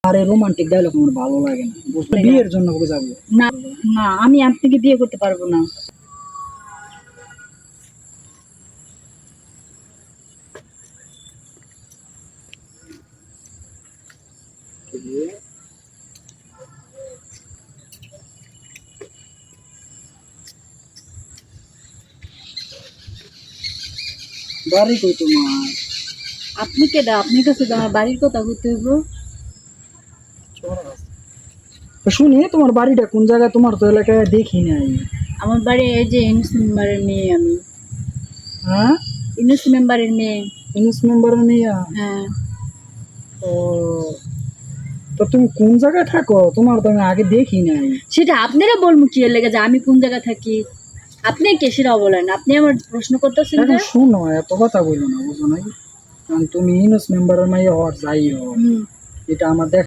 আর এই romantic dialogue আমার ভালো লাগে না, বুঝলে? বিয়ের জন্য ওকে যাবো না না, আমি আপনাকে বিয়ে করতে পারবো না। বাড়ি কই তোমার? আপনি কেডা? আপনার কাছে তো আমার বাড়ির কথা করতে হইব। তো শুনি তোমার বাড়িটা কোন জায়গায়? তোমার তো এলাকায় দেখি নাই। আমার বাড়ি এই যে ইউনুস মেম্বারের মেয়ে আমি। হ্যাঁ, ইউনুস মেম্বারের মেয়ে। ইউনুস মেম্বারের মেয়ে? হ্যাঁ। ও, তো তুমি কোন জায়গায় থাকো? তোমার তো আমি আগে দেখি নাই। সেটা আপনারা বলবো কি এর লেগে যে আমি কোন জায়গায় থাকি? আপনি কে সেটাও বলেন, আপনি আমার প্রশ্ন করতেছেন এখন যে। শোনো, এত কথা বললো না, বুঝো নাই? কারণ তুমি ইউনুস মেম্বারের মাইয়া হওয়ার যাই হোক, হুম। এটা আমার দেখ